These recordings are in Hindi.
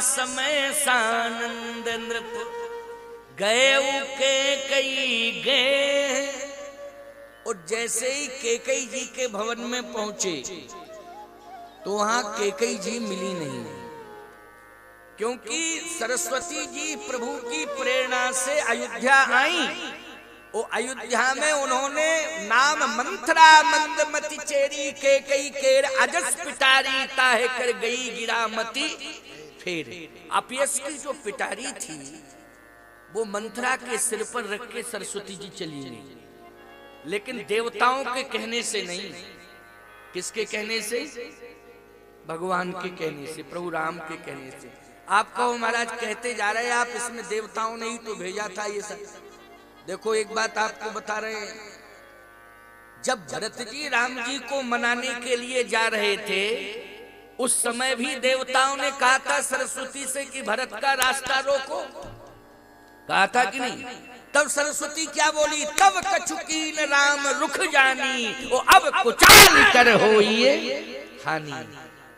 समय सानंद नृप गए के कई गए। और जैसे ही केकई जी के भवन में पहुंचे तो वहां केकई जी मिली नहीं, क्योंकि सरस्वती जी प्रभु की प्रेरणा से अयोध्या आई। वो अयोध्या में उन्होंने नाम मंथरा मंदमती चेरी केकई केर अजस पिटारी ताहे कर गई गिरामती फेर। अपयस की जो पिटारी थी वो मंथरा के सिर पर रख के सरस्वती जी चली गई, लेकिन देवताओं के कहने से नहीं। किसके कहने से? भगवान के कहने से, प्रभु राम के कहने से। आप कहो महाराज कहते जा रहे हैं आप, इसमें देवताओं ने ही तो भेजा था ये सब। देखो एक बात आपको बता रहे हैं, जब भरत जी राम जी को मनाने के लिए जा रहे थे उस समय भी देवताओं ने कहा था सरस्वती से कि भरत का रास्ता रोको, कहा था कि नहीं? तब सरस्वती क्या बोली? तब कछुकीन राम रुख जानी वो अब कुचाल कर होइए हानि।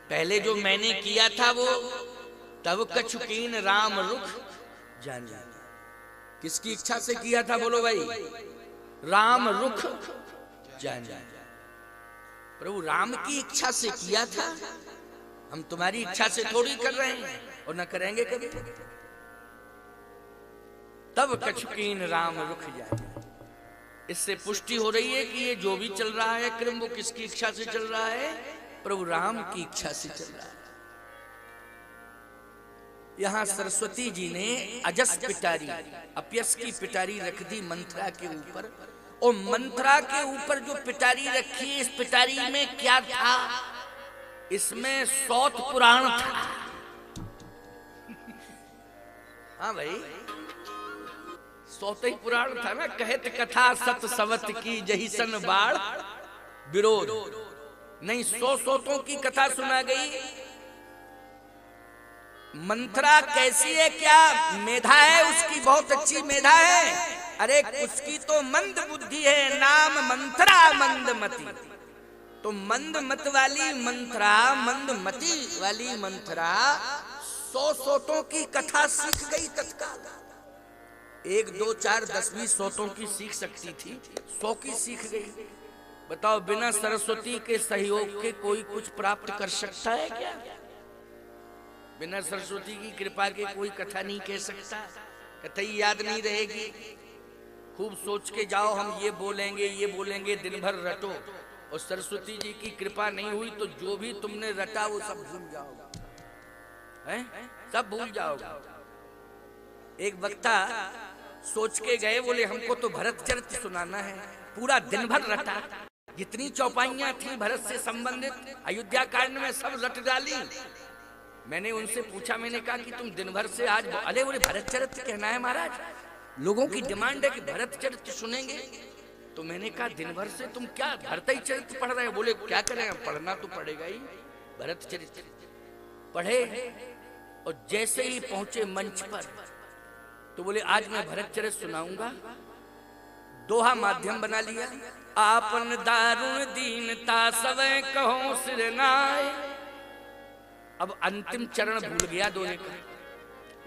पहले जो मैंने किया था वो तब कछुकीन राम रुख जानी। किसकी इच्छा से किया था बोलो भाई? राम रुख जानी। प्रभु राम की इच्छा से किया था। हम तुम्हारी इच्छा से थोड़ी कर रहे हैं और न करेंगे कभी। तब कछुकीन राम रुख जानी। इससे पुष्टि हो रही है कि ये जो भी चल रहा है क्रम वो किसकी इच्छा से चल रहा है? प्रभु राम की इच्छा से चल रहा है। यहां सरस्वती जी ने अजस पिटारी, अपयस की पिटारी रख दी मंथरा के ऊपर। और मंथरा के ऊपर जो पिटारी रखी, इस पिटारी में क्या था? इसमें सौत पुराण था। हाँ भाई, सौत ही पुराण था ना। कहत कथा सत सवत की जहिसन बाढ़ विरोध नहीं, 100 सौतों की कथा सुना गई। मंथरा कैसी है? क्या मेधा है उसकी? बहुत अच्छी मेधा है। अरे उसकी तो मंद बुद्धि है, नाम मंथरा मंदमती। तो मंद मत वाली मंथरा, मंदमती वाली मंथरा 100 सौतों की कथा सीख गई तत्काल। 1, 2, 4, 10, 20 सौतों की सीख सकती थी, 100 की सीख गई। बताओ, बिना सरस्वती के सहयोग के कोई कुछ प्राप्त कर सकता है क्या? बिना सरस्वती की कृपा के कोई कथा नहीं कह सकता। कथा ही याद नहीं रहेगी। खूब सोच के जाओ, हम ये बोलेंगे दिन भर रटो, और सरस्वती जी की कृपा नहीं हुई तो जो भी तुमने रटा वो सब भूल जाओगे, हैं? सब भूल जाओगे। एक वक्ता सोच के गए, बोले हमको तो भरत चरित्र सुनाना है। पूरा दिन भर रटा, जितनी चौपाइयां थी भरत से संबंधित अयोध्या कांड में सब रट डाली। मैंने उनसे पूछा, मैंने कहा कि तुम दिन भर से आज अरे बोले भरत चरित्र कहना है महाराज, लोगों की डिमांड है कि भरत चरित्र सुनेंगे। तो मैंने कहा दिन भर से तुम क्या भरत ही चरित्र पढ़ रहे हो? बोले क्या करें, पढ़ना तो पड़ेगा ही। भरत चरित्र पढ़े और जैसे ही पहुंचे मंच पर तो बोले आज मैं भरत चरित्र सुनाऊंगा। दोहा माध्यम बना लिया। आपन दारुण दीनता सवै कहो सिरनाय। अब अंतिम चरण भूल गया दोहे का,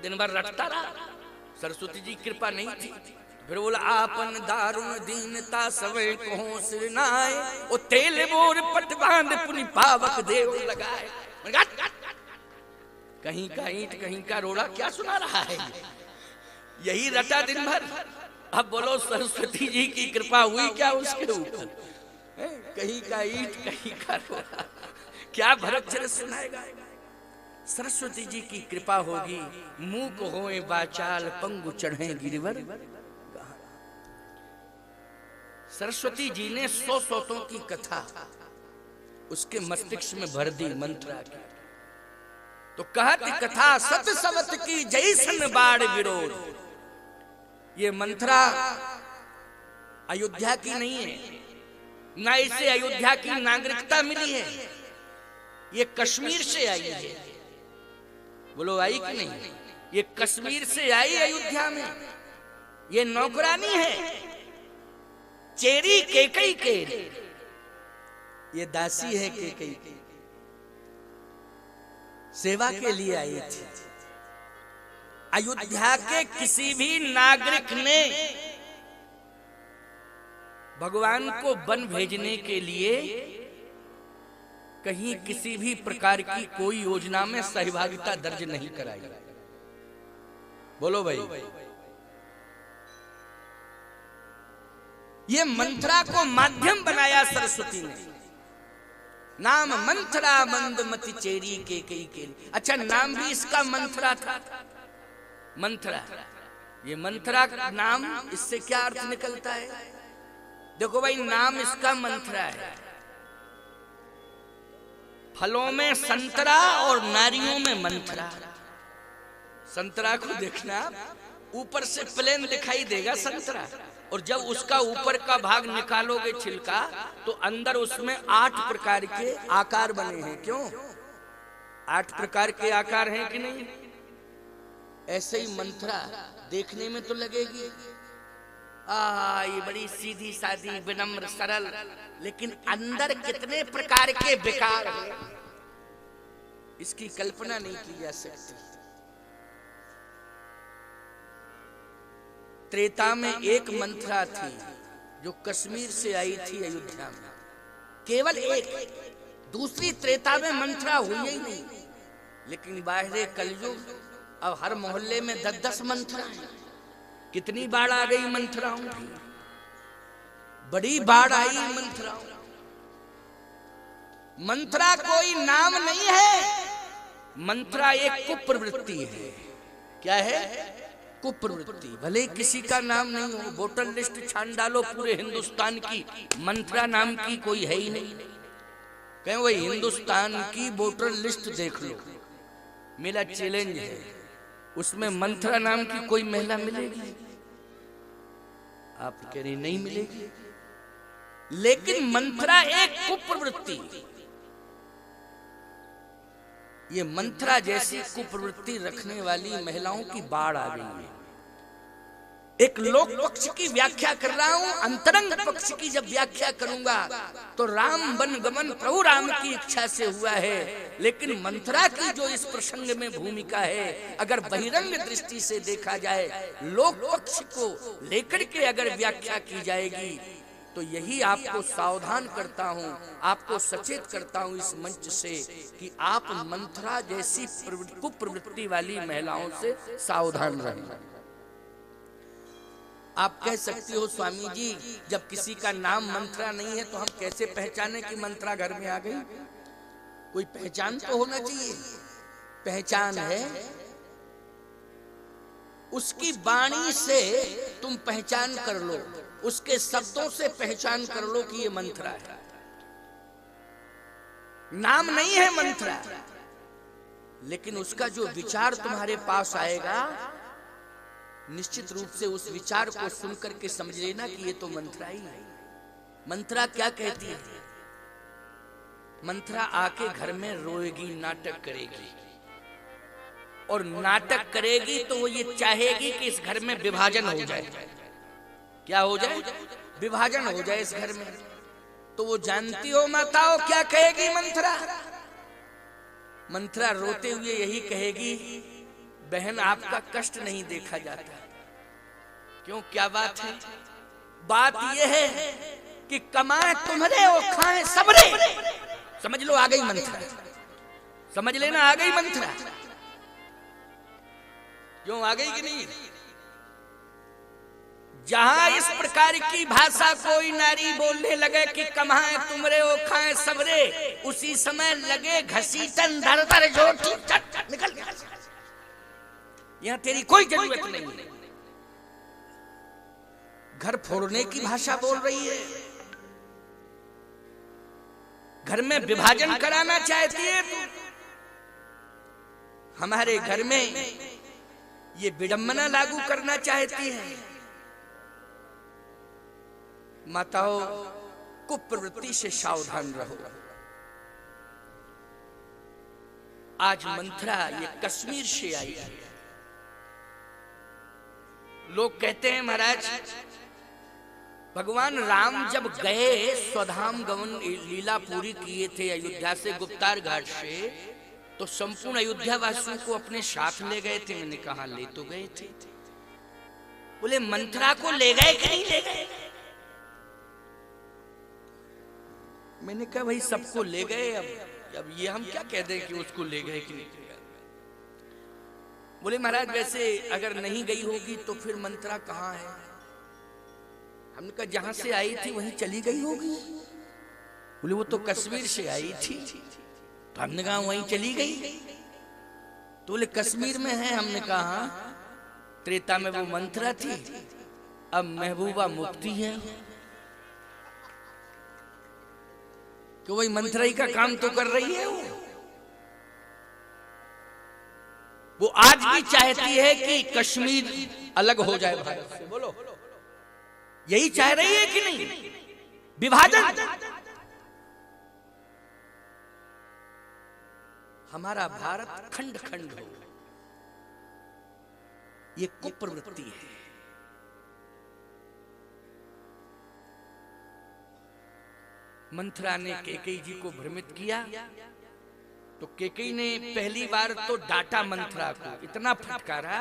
दिन भर रटता रहा, सरस्वती जी कृपा नहीं थी। फिर बोला आपन दारुण दीनता सवै कहो सिरनाय। ओ तेल बोर पट बांध पुनि पावक देव लगाए। कहीं का ईंट कहीं का रोड़ा, क्या सुना रहा है? यही रटा दिन भर। अब बोलो सरस्वती जी की कृपा हुई क्या उसके ऊपर? कहीं का ईंट कहीं का रोड़ा, क्या भरत चरित्र सुनाएगा? सरस्वती जी की कृपा होगी, मूक होए बाचाल पंगु चढ़े गिरिवर। सरस्वती जी ने 100 सौतों की कथा उसके मस्तिष्क में भर दी मंथरा की। तो कहत कथा सत सवत की जैसन बाढ़ विरोध। ये मंथरा अयोध्या की नहीं है, ना इसे अयोध्या की नागरिकता मिली है, ये कश्मीर से आई है। बोलो आई कि नहीं? ये कश्मीर से आई अयोध्या में। ये नौकरानी है, चेरी केकई केर, ये दासी है केकई की, सेवा के लिए आई थी। अयोध्या के किसी भी नागरिक ने भगवान को वन भेजने के लिए कहीं किसी भी प्रकार की कोई योजना में सहभागिता दर्ज नहीं कराई। बोलो भाई, ये मंथरा को माध्यम बनाया सरस्वती ने। नाम मंथरा मंदमति चेरी के कई के। अच्छा, नाम भी इसका मंथरा था। मंथरा, ये मंथरा नाम, इससे क्या अर्थ निकलता है? देखो भाई, नाम इसका मंथरा है। फलों में संतरा और नारियों में मंथरा। संतरा को देखना, ऊपर से प्लेन दिखाई देगा संतरा, और जब उसका ऊपर का भाग निकालोगे छिलका, तो अंदर उसमें 8 प्रकार के आकार बने हैं। क्यों? 8 प्रकार के आकार हैं कि नहीं? ऐसे ही मंथरा देखने में तो लगेगी ये बड़ी सीधी सादी विनम्र सरल, लेकिन अंदर कितने प्रकार के विकार हैं, इसकी कल्पना नहीं की जा सकती। त्रेता में एक मंथरा थी जो कश्मीर से आई थी अयोध्या में, केवल एक। दूसरी त्रेता में मंथरा हुई ही नहीं। लेकिन बाहरे कलयुग, अब हर मोहल्ले में 10-10 मंथरा है। कितनी बाढ़ आ गई मंथराओं की, बड़ी बाढ़ आई मंथराओं। मंथरा कोई नाम नहीं है, मंथरा एक कुप्रवृत्ति है। क्या है? कुप्रवृत्ति। भले किसी का नाम नहीं हो, वोटर लिस्ट छान डालो पूरे हिंदुस्तान की, मंथरा नाम की कोई है ही नहीं। कहें वही हिंदुस्तान की वोटर लिस्ट देख लो, मेरा चैलेंज है, उसमें मंथरा नाम की कोई महिला मिलेगी? आप कह रही नहीं मिलेगी। लेकिन मंथरा एक कुप्रवृत्ति, ये मंथरा जैसी कुप्रवृत्ति रखने वाली महिलाओं की बाढ़ आ गई है। एक लोक पक्ष की व्याख्या कर रहा हूं, अंतरंग पक्ष की जब व्याख्या करूंगा तो राम वन गमन प्रभु राम की इच्छा से हुआ है। लेकिन मंथरा की जो इस प्रसंग में भूमिका है, अगर बहिरंग दृष्टि से देखा जाए, लोक पक्ष को लेकर के अगर व्याख्या की जाएगी, तो यही आपको सावधान करता हूं, आपको सचेत करता हूं इस मंच से कि आप मंथरा जैसी कुप्रवृत्ति वाली महिलाओं से सावधान रहें। आप कह सकती हो स्वामी जी, जब किसी का नाम मंथरा नहीं है तो हम कैसे पहचाने कि मंथरा घर में आ गई? कोई पहचान तो होना चाहिए। पहचान है, उसकी वाणी से तुम पहचान कर लो, उसके शब्दों से पहचान कर लो कि ये मंथरा है। नाम नहीं है मंथरा, लेकिन उसका जो विचार तुम्हारे पास आएगा, निश्चित रूप से उस विचार को सुनकर के समझ लेना कि ये तो मंथरा ही है। मंथरा क्या कहती है? मंथरा आके घर में रोएगी, नाटक करेगी, और नाटक करेगी तो वो ये चाहेगी कि इस घर में विभाजन हो जाए। क्या हो जाए? विभाजन हो जाए इस घर में। तो वो जानती हो माताओं क्या कहेगी मंथरा? मंथरा रोते हुए यही कहेगी, बहन आपका कष्ट नहीं देखा जाता। क्यों? क्या बात है? बात यह है कि कमाए तुम्हारे और खाए सबरे। समझ लो आ गई मंथरा, समझ लेना आ गई मंथरा। क्यों आ गई कि नहीं? जहां इस प्रकार की भाषा कोई नारी बोलने लगे कि कमाए तुमरे ओ खाए सबरे, उसी समय लगे घसीटन धर धर जो निकल गया। यहां तेरी कोई जरूरत नहीं है। घर फोड़ने की भाषा बोल रही है, घर में विभाजन कराना चाहती है तू। हमारे घर में ये विडंबना लागू करना चाहती है। माताओं, कुप्रवृत्ति से सावधान रहो। आज मंथरा ये कश्मीर से आई है। लोग कहते हैं महाराज, भगवान राम जब गए स्वधाम गमन लीला पूरी किए थे अयोध्या से गुप्तार घाट से, तो संपूर्ण अयोध्या वासियों को अपने साथ ले गए थे। मैंने कहा ले तो गए थे। बोले मंथरा को ले गए कि नहीं ले गए? मैंने कहा भाई सबको ले गए, अब ये हम क्या कह दें कि उसको ले गए कि नहीं ले गए। बोले महाराज वैसे अगर नहीं गई होगी तो फिर मंथरा कहाँ है? हमने कहा जहां से आई थी वहीं चली गई होगी। बोले वो तो कश्मीर से आई थी। तो हमने कहा वहीं चली गई। तो बोले कश्मीर में है। हमने कहा त्रेता में वो मंथरा थी, अब महबूबा मुफ्ती है। तो वही मंथरा ही का काम तो कर रही है। वो आज भी चाहती है कि कश्मीर अलग हो जाए भारत से। बोलो यही चाह रही है कि नहीं? विभाजन। हमारा भारत खंड खंड हो, ये कुप्रवृत्ति है। मंथरा ने कैकेयी जी को भ्रमित किया। तो कैकेयी ने पहली बार तो डांटा मंथरा को, इतना फटकारा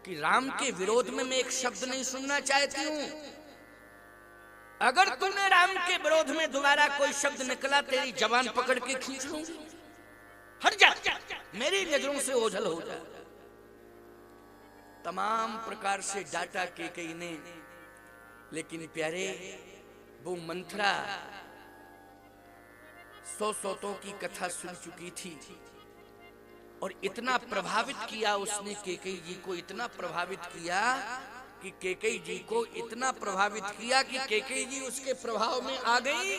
कि राम के विरोध में मैं एक शब्द नहीं सुनना चाहती हूं। अगर तूने राम के विरोध में दोबारा कोई शब्द निकला तेरी जबान पकड़ के खींच लूंगी। हट जा, मेरी नजरों से ओझल हो जा। तमाम प्रकार से डांटा कैकेयी ने, लेकिन प्यारे वो मंथरा 100 सौतों की कथा सुन चुकी थी और इतना प्रभावित किया उसने कैकेयी जी को, इतना प्रभावित किया कि कैकेयी जी को इतना प्रभावित किया कि कैकेयी जी उसके प्रभाव में आ गई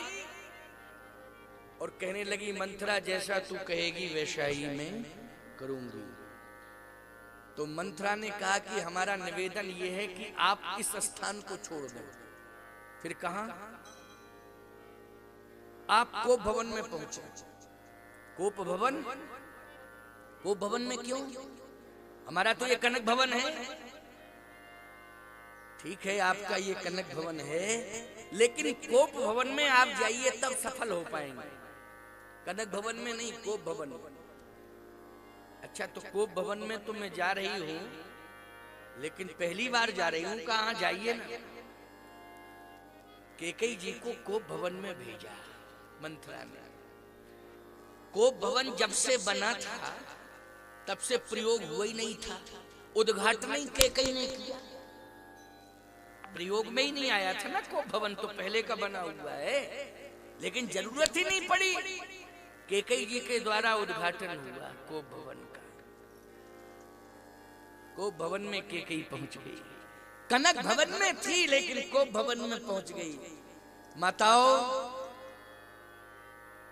और कहने लगी मंथरा जैसा तू कहेगी वैसा ही मैं करूंगी। तो मंथरा ने कहा कि हमारा निवेदन यह है कि आप इस स्थान को छोड़ दो। फिर कहा आप कोप भवन में पहुंचे। कोप भवन? कोप भवन में क्यों? हमारा तो ये कनक भवन है। ठीक है आपका ये कनक भवन है, लेकिन कोप भवन में आप जाइए तब सफल हो पाएंगे, कनक भवन में नहीं, कोप भवन। अच्छा तो कोप भवन में तो मैं जा रही हूं, लेकिन पहली बार जा रही हूं, कहां जाइए ना। कैकेयी जी को कोप भवन में भेजा मंथरा ने। कोप भवन जब से बना था तब से प्रयोग हुआ ही नहीं था, उद्घाटन ही कैकेयी ने किया, प्रयोग में ही नहीं आया था ना। कोप भवन तो पहले का बना हुआ है, लेकिन जरूरत ही नहीं पड़ी। कैकेयी जी के द्वारा उद्घाटन हुआ कोप भवन का। कोप भवन में कैकेयी पहुंच गई। कनक भवन में थी लेकिन कोप भवन में पहुंच गई। माताओं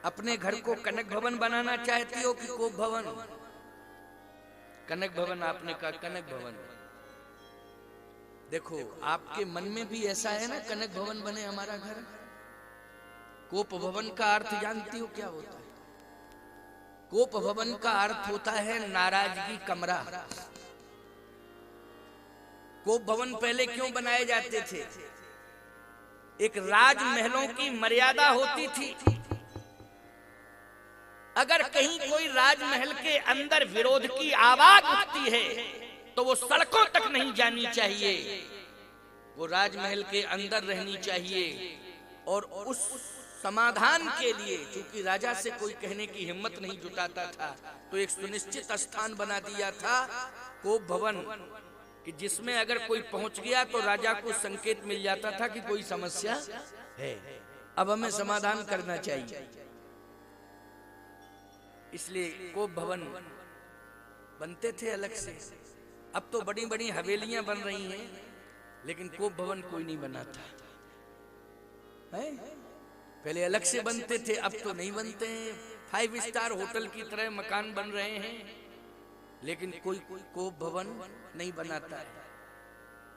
अपने घर को कनक भवन बनाना चाहती हो कि कोप भवन? कनक भवन। आपने कहा कनक भवन। देखो आपके मन में भी ऐसा है ना, कनक भवन बने हमारा घर। कोप भवन का अर्थ जानती हो क्या होता है? कोप भवन का अर्थ होता है नाराजगी कमरा। कोप भवन पहले क्यों बनाए जाते थे? एक राजमहलों की मर्यादा होती थी। अगर कहीं कोई राजमहल के अंदर विरोध की आवाज उठती है तो वो सड़कों तक नहीं जानी चाहिए, वो राजमहल के अंदर रहनी चाहिए। और उस समाधान के लिए, क्योंकि राजा से कोई कहने की हिम्मत नहीं जुटाता था, तो एक सुनिश्चित स्थान बना दिया था कोप भवन, कि जिसमें अगर कोई पहुंच गया तो राजा को संकेत मिल जाता था कि कोई समस्या है, अब हमें समाधान करना चाहिए। इसलिए कोप भवन बनते थे अलग से। अब तो बड़ी बड़ी हवेलियां बन रही हैं, लेकिन कोप भवन कोई नहीं बनाता है। पहले अलग से बनते थे, अब तो नहीं बनते हैं। 5 स्टार होटल की तरह मकान बन रहे हैं, लेकिन कोई कोप भवन नहीं बनाता है।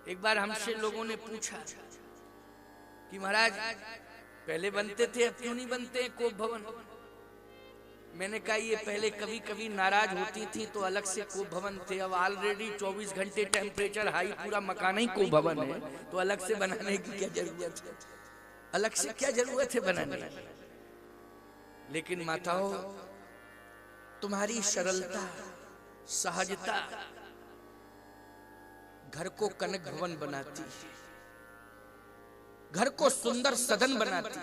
एक बार हमसे लोगों ने पूछा कि महाराज पहले बनते थे, अब क्यों नहीं बनते हैं कोप भवन? मैंने कहा ये पहले कभी कभी नाराज होती थी तो अलग से कोप भवन थे, अब ऑलरेडी 24 घंटे टेम्परेचर हाई, पूरा मकान ही कोप भवन है, तो अलग से बनाने की क्या जरूरत है? अलग से क्या जरूरत है बनाने? लेकिन माताओं तुम्हारी सरलता, सहजता घर को कनक भवन बनाती, घर को सुंदर सदन बनाती।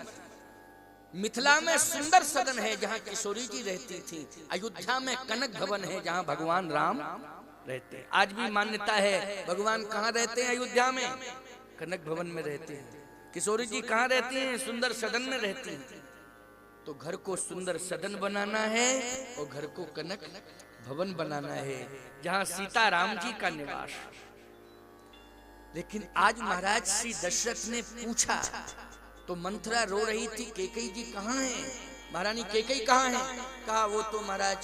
मिथिला में सुंदर सदन है जहां किशोरी जी रहती थी, अयोध्या में कनक भवन है जहां भगवान राम रहते हैं। आज भी मान्यता है भगवान कहाँ रहते हैं? अयोध्या में कनक भवन में रहते हैं। किशोरी जी कहाँ रहती हैं? सुंदर सदन में रहती हैं। तो घर को सुंदर सदन बनाना है और घर को कनक भवन बनाना है जहां सीता राम जी का निवास। लेकिन आज महाराज श्री दशरथ ने पूछा तो मंथरा रो रही थी, कैकेयी जी कहाँ हैं? महारानी कैकेयी कहाँ हैं? कहा वो तो महाराज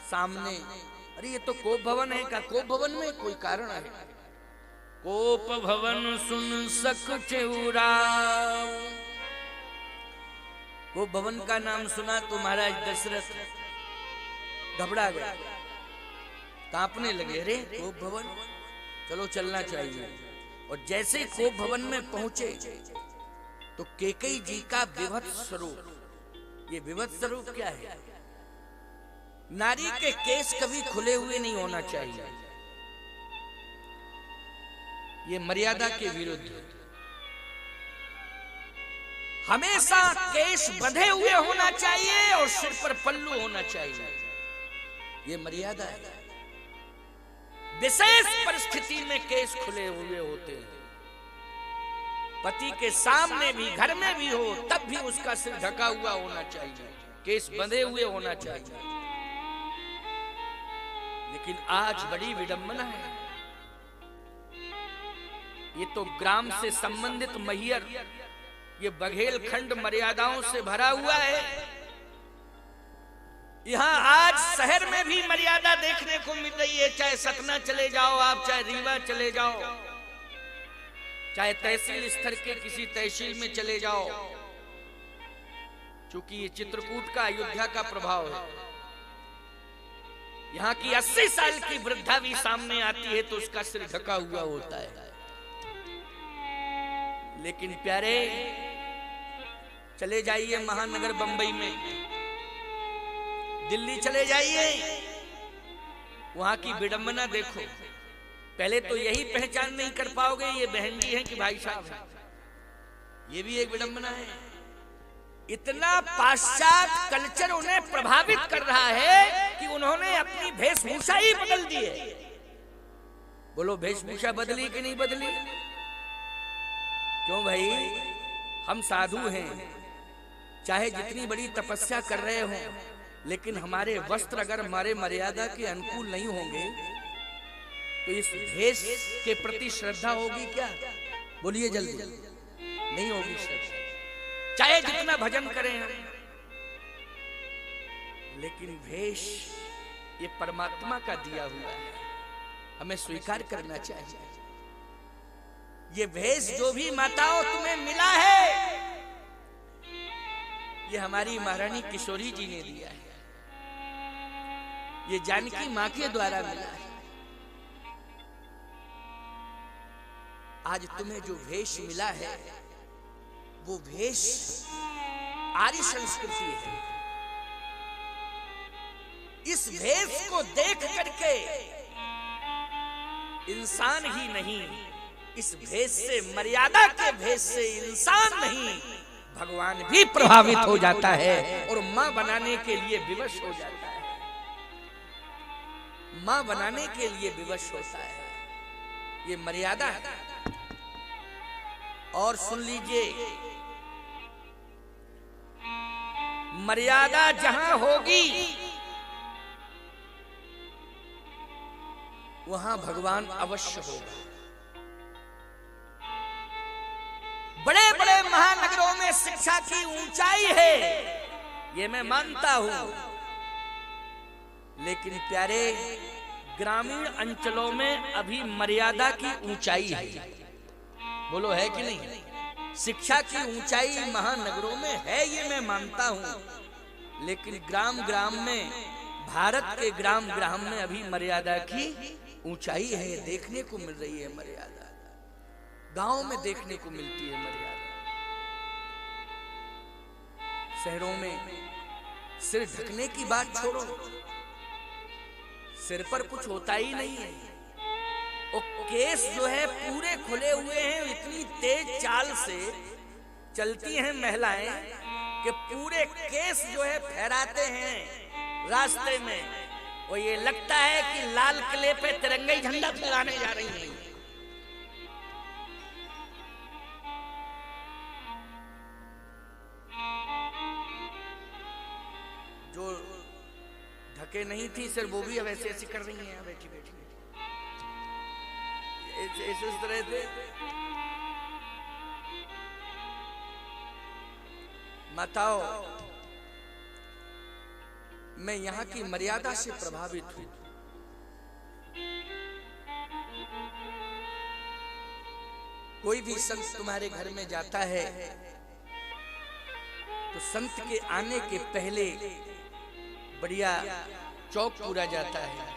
सामने। अरे ये तो कोप भवन है। का कोप भवन में कोई कारण है? कोप भवन सुन सक चेउराव। कोप भवन का नाम सुना तो महाराज दशरथ घबरा गए, कांपने लगे। अरे कोप भवन, चलो चलना चाहिए। और जैसे कोप भवन में पहुंचे तो कैकेयी जी का विभत्स स्वरूप। ये विभत्स स्वरूप क्या है? नारी के केस कभी खुले हुए नहीं होना चाहिए, ये मर्यादा के विरुद्ध। हमेशा केस बंधे हुए होना चाहिए और सिर पर पल्लू होना चाहिए, ये मर्यादा है। विशेष परिस्थिति में केस खुले हुए होते हैं। पति के सामने भी, घर में भी हो, तब भी उसका सिर ढका हुआ होना चाहिए, केस बंधे हुए होना चाहिए। लेकिन आज बड़ी विडंबना है। ये तो ग्राम से संबंधित मैहर, ये बघेलखंड मर्यादाओं से भरा हुआ है। यहाँ आज शहर में भी मर्यादा देखने को मिल रही है। चाहे सतना चले जाओ आप, चाहे रीवा चले जाओ, चाहे तहसील स्तर के किसी तहसील में चले जाओ। चूंकि ये चित्रकूट का, अयोध्या का प्रभाव है। यहाँ की 80 साल की वृद्धा भी सामने आती है तो उसका सिर ढका हुआ होता है। लेकिन प्यारे, चले जाइए महानगर बंबई में, दिल्ली चले जाइए, वहां की विडंबना देखो। पहले तो यही पहचान नहीं कर पाओगे ये बहन जी हैं कि भाई साहब हैं। ये भी एक विडंबना है। इतना पाश्चात्य कल्चर उन्हें प्रभावित कर रहा है कि उन्होंने अपनी वेशभूषा ही बदल दी है। बोलो, वेशभूषा बदली कि नहीं बदली? क्यों भाई? हम साधु हैं, चाहे जितनी बड़ी तपस्या कर रहे हो, लेकिन हमारे वस्त्र अगर हमारे मर्यादा के अनुकूल नहीं होंगे तो इस भेष के प्रति श्रद्धा होगी क्या? बोलिए जल्दी। नहीं होगी श्रद्धा, चाहे जितना भजन करें हम। लेकिन भेष ये परमात्मा का दिया हुआ है, हमें स्वीकार करना चाहिए। ये भेष जो भी माताओं तुम्हें मिला है, ये हमारी महारानी किशोरी जी ने दिया है, ये जानकी मां के द्वारा मिला है। आज तुम्हें जो भेष मिला है वो भेष आर्य संस्कृति है। इस भेष को देख करके इंसान ही नहीं, इस भेष से, मर्यादा के भेष से इंसान नहीं, भगवान भी प्रभावित हो जाता है और मां बनाने के लिए विवश हो जाता है। मां बनाने के लिए विवश होता है। ये मर्यादा है। और सुन लीजिए, मर्यादा जहां होगी वहां भगवान अवश्य होगा। बड़े बड़े महानगरों में शिक्षा की ऊंचाई है, ये मैं मानता हूं, लेकिन प्यारे, ग्रामीण अंचलों में अभी मर्यादा की ऊंचाई है। बोलो, है कि नहीं? शिक्षा की ऊंचाई महानगरों में है, ये मैं मानता हूं, लेकिन ग्राम ग्राम में, भारत के ग्राम ग्राम में अभी मर्यादा की ऊंचाई है, देखने को मिल रही है मर्यादा। गांव में देखने को मिलती है मर्यादा। शहरों में सिर ढकने की बात छोड़ो, सिर पर कुछ होता ही नहीं है। और केस जो है पूरे खुले हुए हैं, इतनी तेज चाल से चलती हैं महिलाएं कि पूरे केस जो है फहराते हैं रास्ते में, और ये लगता है कि लाल किले पे तिरंगाई झंडा फहराने जा रही हैं। जो ढके नहीं थी सर वो भी अब ऐसे ऐसे कर रही हैं, बैठी बैठी इस तरह से। माताओं, मैं यहाँ की मर्यादा से प्रभावित हूं। कोई भी संत तुम्हारे घर में जाता है तो संत के आने के पहले बढ़िया चौक पूरा जाता है,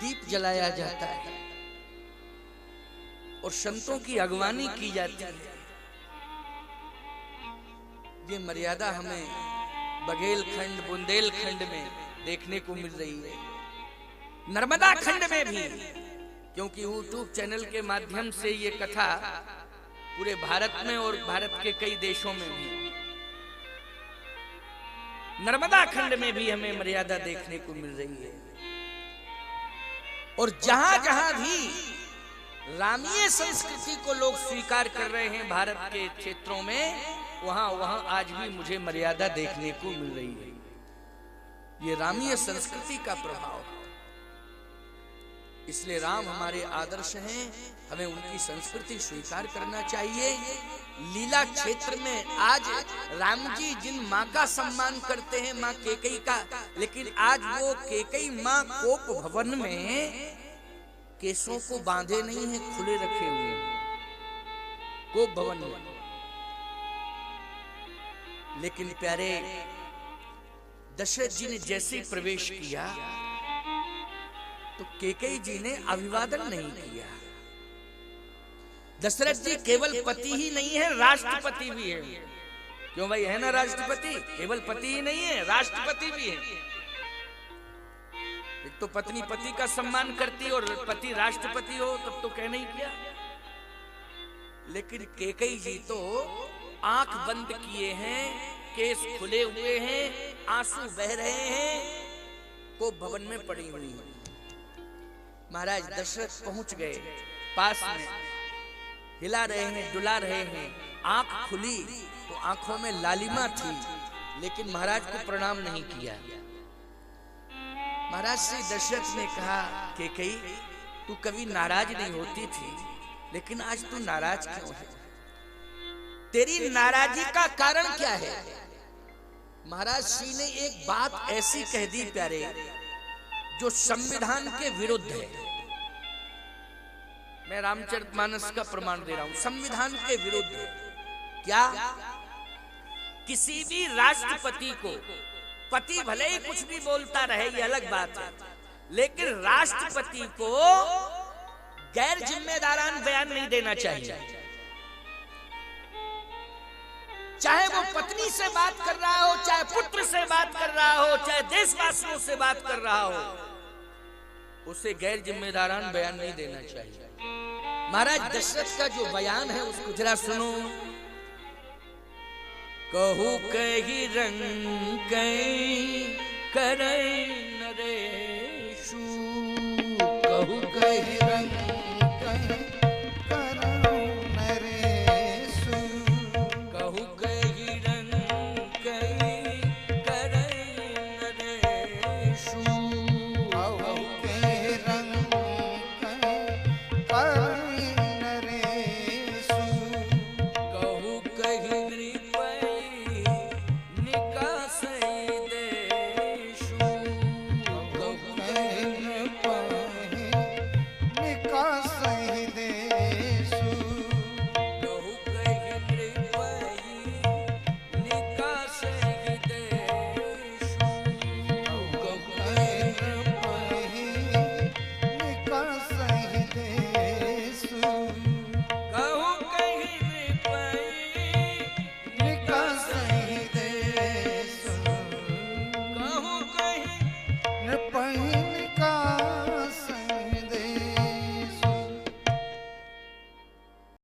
दीप जलाया जाता है और संतों की अगवानी की जाती है। ये मर्यादा हमें बघेलखंड बुंदेलखंड में देखने को मिल रही है, नर्मदा खंड में भी, क्योंकि यूट्यूब चैनल के माध्यम से ये कथा पूरे भारत में और भारत के कई देशों में भी, नर्मदा खंड में भी हमें मर्यादा देखने को मिल रही है। और जहां जहां भी रामीय संस्कृति को लोग स्वीकार कर रहे हैं भारत के क्षेत्रों में, वहां वहां आज भी मुझे मर्यादा देखने को मिल रही है। ये रामीय संस्कृति का प्रभाव है। इसलिए राम हमारे आदर्श हैं, हमें उनकी संस्कृति स्वीकार करना चाहिए। लीला क्षेत्र में आज राम जी जिन माँ का सम्मान करते हैं, माँ केकई का, लेकिन आज वो केकई माँ कोप भवन में केसों को बांधे नहीं है, खुले रखे हुए हैं कोप भवन में। लेकिन प्यारे दशरथ जी ने जैसे ही प्रवेश किया तो केकई जी ने अभिवादन नहीं किया। दशरथ जी केवल पति ही नहीं है, राष्ट्रपति भी है। क्यों भाई, है ना राष्ट्रपति? केवल पति ही नहीं है, राष्ट्रपति भी है। एक तो पत्नी पति का सम्मान करती और पति राष्ट्रपति हो, तब तो कहना ही क्या। लेकिन केकई जी तो आंख बंद किए हैं, केस खुले हुए हैं, आंसू बह रहे हैं, को भवन में पड़ी हुई है। महाराज दशरथ पहुंच गए पास में, हिला रहे हैं, डुला रहे हैं। आंख खुली तो आंखों में लालिमा थी, लेकिन महाराज को प्रणाम नहीं किया। महाराज श्री दशरथ ने कहा, केकई तू कभी नाराज नहीं होती थी, लेकिन आज तू नाराज क्यों है? तेरी नाराजी का कारण क्या है? महाराज श्री ने एक बात ऐसी कह दी प्यारे, जो संविधान के विरुद्ध है। मैं रामचरितमानस का प्रमाण दे रहा हूं, संविधान के विरुद्ध है। क्या? किसी भी राष्ट्रपति को, पति भले ही कुछ भी बोलता रहे, ये अलग बात है, लेकिन राष्ट्रपति को गैर जिम्मेदारान बयान नहीं देना चाहिए। चाहे वो पत्नी से बात कर रहा हो, चाहे पुत्र से बात कर रहा हो, चाहे देशवासियों से बात कर रहा हो, उसे गैर जिम्मेदारान बयान नहीं देना चाहिए। महाराज दशरथ का जो बयान है उसको जरा सुनो। कहू कही रंग करै नरेशु, कहू कही